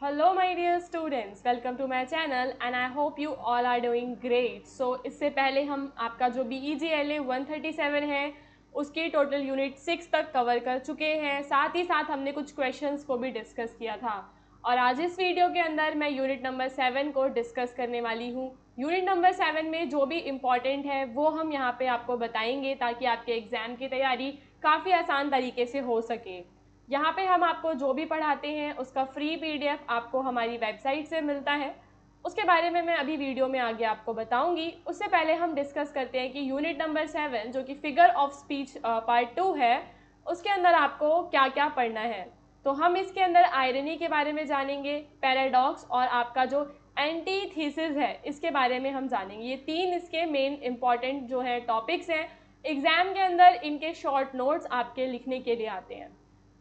Hello my dear students, welcome to my channel and I hope you all are doing great. So इससे पहले हम आपका जो BEGLA 137 है उसकी टोटल यूनिट 6 तक कवर कर चुके हैं। साथ ही साथ हमने कुछ क्वेश्चंस को भी डिस्कस किया था और आज इस वीडियो के अंदर मैं यूनिट नंबर 7 को डिस्कस करने वाली हूँ। यूनिट नंबर 7 में जो भी इम्पॉर्टेंट है वो हम यहाँ पे आपको बताएंगे ताकि आपके एग्ज़ाम की तैयारी काफ़ी आसान तरीके से हो सके। यहाँ पे हम आपको जो भी पढ़ाते हैं उसका फ्री पीडीएफ आपको हमारी वेबसाइट से मिलता है। उसके बारे में मैं अभी वीडियो में आगे आपको बताऊंगी। उससे पहले हम डिस्कस करते हैं कि यूनिट नंबर 7 जो कि फिगर ऑफ स्पीच पार्ट 2 है उसके अंदर आपको क्या क्या पढ़ना है। तो हम इसके अंदर आयरनी के बारे में जानेंगे, पैराडॉक्स और आपका जो एंटीथीसिस है इसके बारे में हम जानेंगे। ये तीन इसके मेन इंपॉर्टेंट जो है टॉपिक्स हैं। एग्जाम के अंदर इनके शॉर्ट नोट्स आपके लिखने के लिए आते हैं।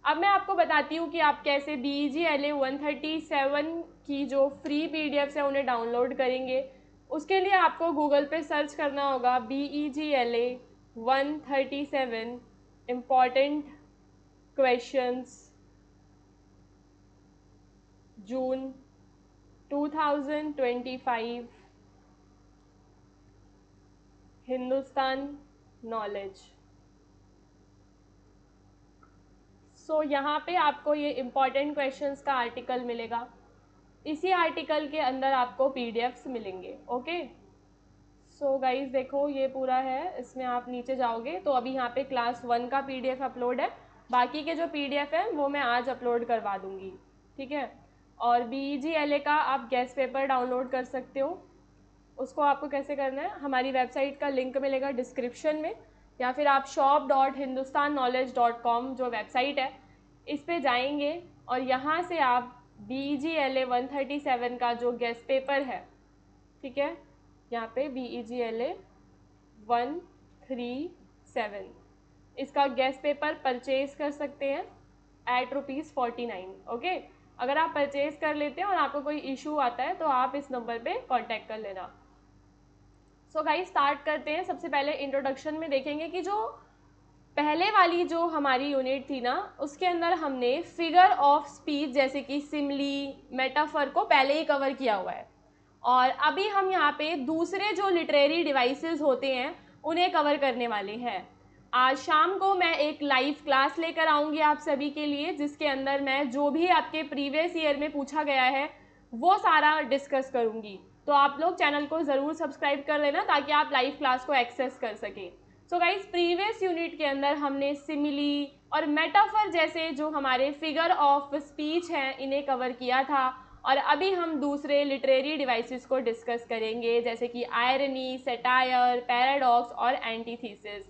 अब मैं आपको बताती हूँ कि आप कैसे BEGLA 137 की जो फ्री पीडीएफ्स है उन्हें डाउनलोड करेंगे। उसके लिए आपको गूगल पे सर्च करना होगा BEGLA 137 इम्पॉर्टेंट क्वेश्चंस जून 2025 हिंदुस्तान नॉलेज। सो यहाँ पे आपको ये इम्पॉर्टेंट क्वेश्चंस का आर्टिकल मिलेगा। इसी आर्टिकल के अंदर आपको पीडीएफ्स मिलेंगे। ओके, सो गाइज देखो ये पूरा है। इसमें आप नीचे जाओगे तो अभी यहाँ पे क्लास 1 का पीडीएफ अपलोड है। बाकी के जो पीडीएफ है वो मैं आज अपलोड करवा दूँगी, ठीक है। और BEGLA का आप गेस्ट पेपर डाउनलोड कर सकते हो। उसको आपको कैसे करना है, हमारी वेबसाइट का लिंक मिलेगा डिस्क्रिप्शन में, या फिर आप shop.hindustanknowledge.com जो वेबसाइट है इस पे जाएंगे और यहाँ से आप BEGLA 137 का जो गेस्ट पेपर है, ठीक है, यहाँ पे BEGLA 137 इसका गेस्ट पेपर परचेज कर सकते हैं एट ₹49। ओके, अगर आप परचेज कर लेते हैं और आपको कोई इशू आता है तो आप इस नंबर पे कांटेक्ट कर लेना। सो गाइस स्टार्ट करते हैं। सबसे पहले इंट्रोडक्शन में देखेंगे कि जो पहले वाली जो हमारी यूनिट थी ना उसके अंदर हमने फिगर ऑफ स्पीच जैसे कि सिमली, मेटाफर को पहले ही कवर किया हुआ है और अभी हम यहाँ पे दूसरे जो लिटरेरी डिवाइसेस होते हैं उन्हें कवर करने वाले हैं। आज शाम को मैं एक लाइव क्लास लेकर आऊँगी आप सभी के लिए जिसके अंदर मैं जो भी आपके प्रीवियस ईयर में पूछा गया है वो सारा डिस्कस करूँगी। तो आप लोग चैनल को ज़रूर सब्सक्राइब कर लेना ताकि आप लाइव क्लास को एक्सेस कर सकें। सो गाइस प्रीवियस यूनिट के अंदर हमने सिमिली और मेटाफर जैसे जो हमारे फिगर ऑफ स्पीच हैं इन्हें कवर किया था और अभी हम दूसरे लिटरेरी डिवाइसेस को डिस्कस करेंगे जैसे कि आयरनी, सेटायर, पैराडॉक्स और एंटीथीसिस।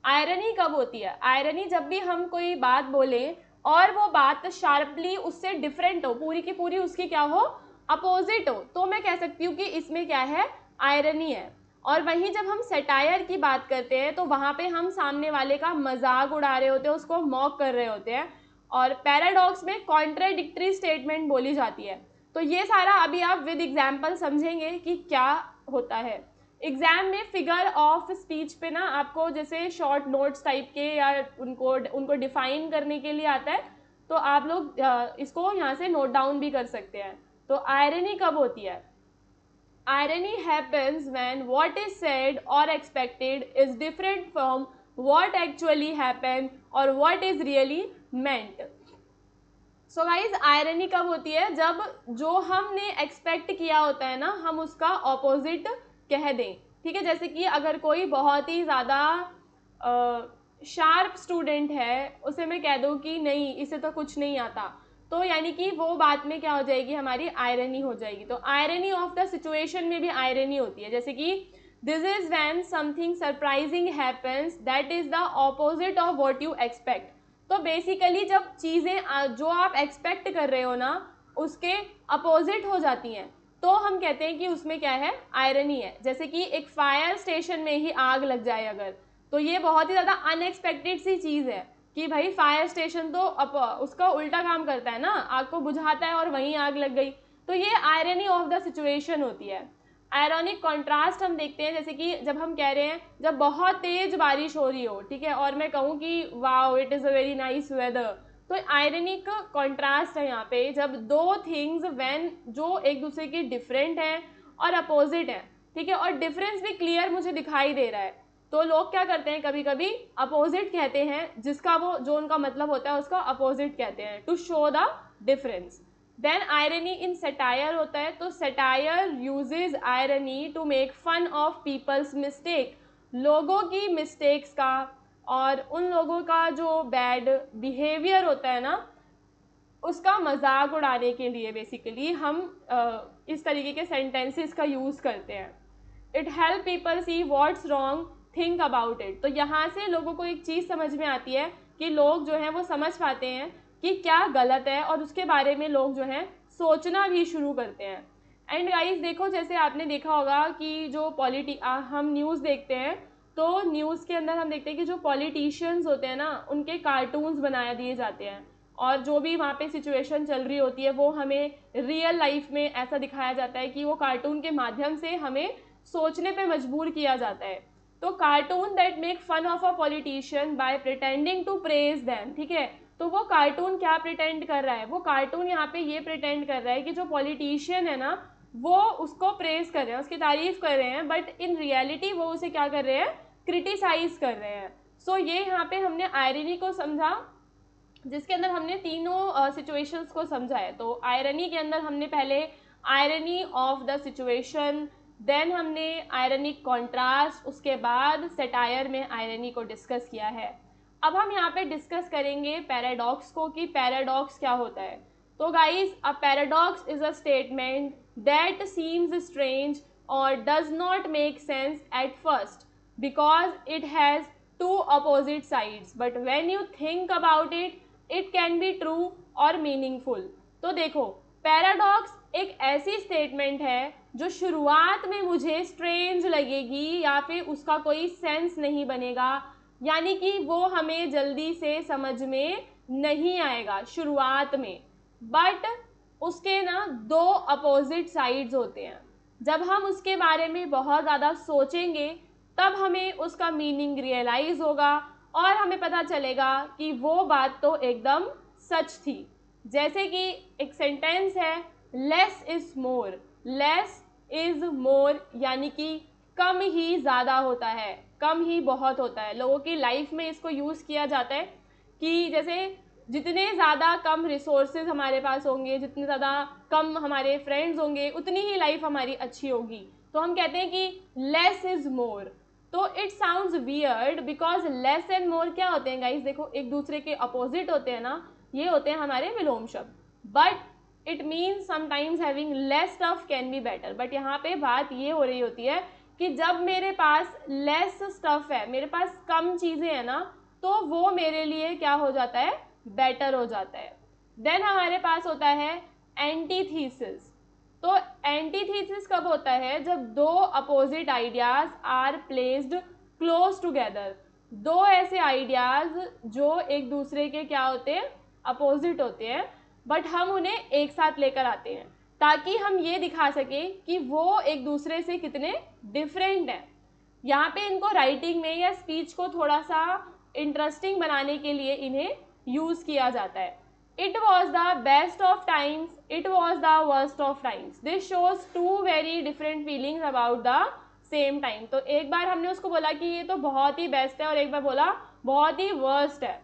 आयरनी कब होती है? आयरनी जब भी हम कोई बात बोलें और वो बात शार्पली उससे डिफरेंट हो, पूरी की पूरी उसकी क्या हो, अपोजिट हो, तो मैं कह सकती हूँ कि इसमें क्या है, आयरनी है। और वहीं जब हम सेटायर की बात करते हैं तो वहाँ पे हम सामने वाले का मजाक उड़ा रहे होते हैं, उसको मॉक कर रहे होते हैं। और पैराडॉक्स में कॉन्ट्राडिक्टरी स्टेटमेंट बोली जाती है। तो ये सारा अभी आप विद एग्जाम्पल समझेंगे कि क्या होता है। एग्जाम में फिगर ऑफ स्पीच पे ना आपको जैसे शॉर्ट नोट्स टाइप के या उनको डिफाइन करने के लिए आता है तो आप लोग इसको यहाँ से नोट डाउन भी कर सकते हैं। तो आयरनी कब होती है? Irony happens when what is said or expected is different from what actually happened or what is really meant. So guys, irony कब होती है? जब जो हमने एक्सपेक्ट किया होता है ना हम उसका ऑपोजिट कह दें, ठीक है। जैसे कि अगर कोई बहुत ही ज़्यादा शार्प स्टूडेंट है उसे मैं कह दूँ कि नहीं इसे तो कुछ नहीं आता, तो यानी कि वो बात में क्या हो जाएगी, हमारी आयरनी हो जाएगी। तो आयरनी ऑफ द सिचुएशन में भी आयरनी होती है। जैसे कि this is when something surprising happens that is the opposite of what you expect. तो बेसिकली जब चीज़ें जो आप एक्सपेक्ट कर रहे हो ना उसके अपोजिट हो जाती हैं तो हम कहते हैं कि उसमें क्या है, आयरनी है। जैसे कि एक फायर स्टेशन में ही आग लग जाए अगर, तो ये बहुत ही ज़्यादा अनएक्सपेक्टेड सी चीज़ है कि भाई फायर स्टेशन तो उसका उल्टा काम करता है ना, आग को बुझाता है और वहीं आग लग गई। तो ये आयरनी ऑफ द सिचुएशन होती है। आयरॉनिक कॉन्ट्रास्ट हम देखते हैं जैसे कि जब हम कह रहे हैं जब बहुत तेज बारिश हो रही हो, ठीक है, और मैं कहूँ कि wow it is a very nice weather, तो आयरनिक कॉन्ट्रास्ट है यहाँ पे, जब दो थिंग्स व्हेन जो एक दूसरे की डिफरेंट है और अपोजिट है, ठीक है, और डिफरेंस भी क्लियर मुझे दिखाई दे रहा है, तो लोग क्या करते हैं, कभी कभी अपोजिट कहते हैं, जिसका वो जो उनका मतलब होता है उसका अपोजिट कहते हैं, to show the difference. Then irony in satire होता है, तो satire uses irony to make fun of people's mistake, लोगों की मिस्टेक्स का और उन लोगों का जो बैड बिहेवियर होता है ना उसका मजाक उड़ाने के लिए बेसिकली हम इस तरीके के सेंटेंसेस का यूज़ करते हैं। It help people see what's wrong, think about it. तो यहाँ से लोगों को एक चीज़ समझ में आती है कि लोग जो हैं वो समझ पाते हैं कि क्या गलत है और उसके बारे में लोग जो हैं सोचना भी शुरू करते हैं। एंड गाइस देखो, जैसे आपने देखा होगा कि जो हम न्यूज़ देखते हैं तो न्यूज़ के अंदर हम देखते हैं कि जो पॉलिटिशियंस होते हैं ना उनके कार्टून्स बनाया दिए जाते हैं और जो भी वहाँ पे सिचुएशन चल रही होती है वो हमें रियल लाइफ में ऐसा दिखाया जाता है कि वो कार्टून के माध्यम से हमें सोचने पे मजबूर किया जाता है। तो cartoon that make fun of a politician by pretending to praise them, ठीक है, तो वो कार्टून क्या प्रिटेंड कर रहा है, वो कार्टून यहाँ पे ये प्रिटेंड कर रहा है कि जो पॉलिटिशियन है ना वो उसको प्रेज कर रहे हैं, उसकी तारीफ कर रहे हैं, बट इन रियलिटी वो उसे क्या कर रहे हैं, क्रिटिसाइज कर रहे हैं। सो ये यहाँ पे हमने आयरनी को समझा, जिसके अंदर हमने तीनों सिचुएशंस को समझा है। तो आयरनी के अंदर हमने पहले irony of the situation, then हमने आयरनिक कॉन्ट्रास्ट, उसके बाद सेटायर में आयरनी को डिस्कस किया है। अब हम यहाँ पे डिस्कस करेंगे पैराडॉक्स को कि पैराडॉक्स क्या होता है। तो guys, a paradox is a statement that seems strange और does not make sense at first because it has two opposite sides, but when you think about it, it can be true और meaningful। तो देखो, paradox एक ऐसी statement है जो शुरुआत में मुझे स्ट्रेंज लगेगी या फिर उसका कोई सेंस नहीं बनेगा, यानी कि वो हमें जल्दी से समझ में नहीं आएगा शुरुआत में, बट उसके ना दो अपोजिट साइड्स होते हैं। जब हम उसके बारे में बहुत ज़्यादा सोचेंगे तब हमें उसका मीनिंग रियलाइज होगा और हमें पता चलेगा कि वो बात तो एकदम सच थी। जैसे कि एक सेंटेंस है, less is more, less is मोर यानी कि कम ही ज़्यादा होता है, कम ही बहुत होता है। लोगों की लाइफ में इसको यूज़ किया जाता है कि जैसे जितने ज़्यादा कम रिसोर्सेज हमारे पास होंगे, जितने ज़्यादा कम हमारे फ्रेंड्स होंगे, उतनी ही लाइफ हमारी अच्छी होगी। तो हम कहते हैं कि लेस इज मोर। तो it sounds weird because less and more क्या होते हैं गाइस, देखो एक दूसरे के अपोजिट होते हैं ना, ये होते हैं हमारे विलोम शब्द, but it means sometimes having less stuff can be better. But यहाँ पे बात ये हो रही होती है कि जब मेरे पास लेस स्टफ है, मेरे पास कम चीज़ें हैं ना, तो वो मेरे लिए क्या हो जाता है, बेटर हो जाता है। देन हमारे पास होता है एंटीथीसिस। तो एंटीथीसिस कब होता है, जब दो opposite ideas are placed close together, दो ऐसे आइडियाज जो एक दूसरे के क्या होते हैं, अपोजिट होते हैं, बट हम उन्हें एक साथ लेकर आते हैं ताकि हम ये दिखा सकें कि वो एक दूसरे से कितने डिफरेंट हैं। यहाँ पे इनको राइटिंग में या स्पीच को थोड़ा सा इंटरेस्टिंग बनाने के लिए इन्हें यूज़ किया जाता है। It was the best of times, it was the worst of times. This shows two very different feelings about the same time. तो एक बार हमने उसको बोला कि ये तो बहुत ही बेस्ट है और एक बार बोला बहुत ही वर्स्ट है।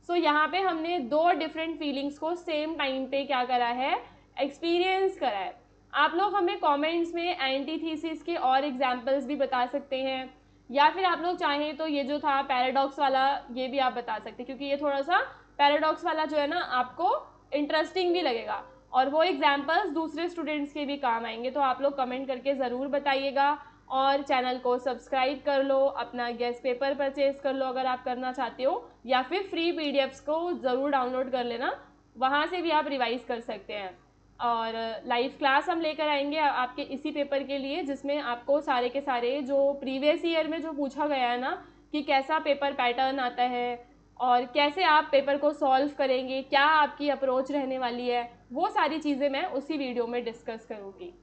सो यहाँ पे हमने दो डिफरेंट फीलिंग्स को सेम टाइम पे क्या करा है, एक्सपीरियंस करा है। आप लोग हमें कमेंट्स में एंटीथीसिस के और एग्जांपल्स भी बता सकते हैं, या फिर आप लोग चाहें तो ये जो था पैराडॉक्स वाला ये भी आप बता सकते हैं, क्योंकि ये थोड़ा सा पैराडॉक्स वाला जो है ना आपको इंटरेस्टिंग भी लगेगा और वो एग्जाम्पल्स दूसरे स्टूडेंट्स के भी काम आएंगे। तो आप लोग कमेंट करके ज़रूर बताइएगा और चैनल को सब्सक्राइब कर लो, अपना गेस्ट पेपर परचेज कर लो अगर आप करना चाहते हो, या फिर फ्री पीडीएफ्स को ज़रूर डाउनलोड कर लेना, वहाँ से भी आप रिवाइज कर सकते हैं। और लाइव क्लास हम लेकर आएंगे आपके इसी पेपर के लिए, जिसमें आपको सारे के सारे जो प्रीवियस ईयर में जो पूछा गया है ना कि कैसा पेपर पैटर्न आता है और कैसे आप पेपर को सॉल्व करेंगे, क्या आपकी अप्रोच रहने वाली है, वो सारी चीज़ें मैं उसी वीडियो में डिस्कस करूँगी।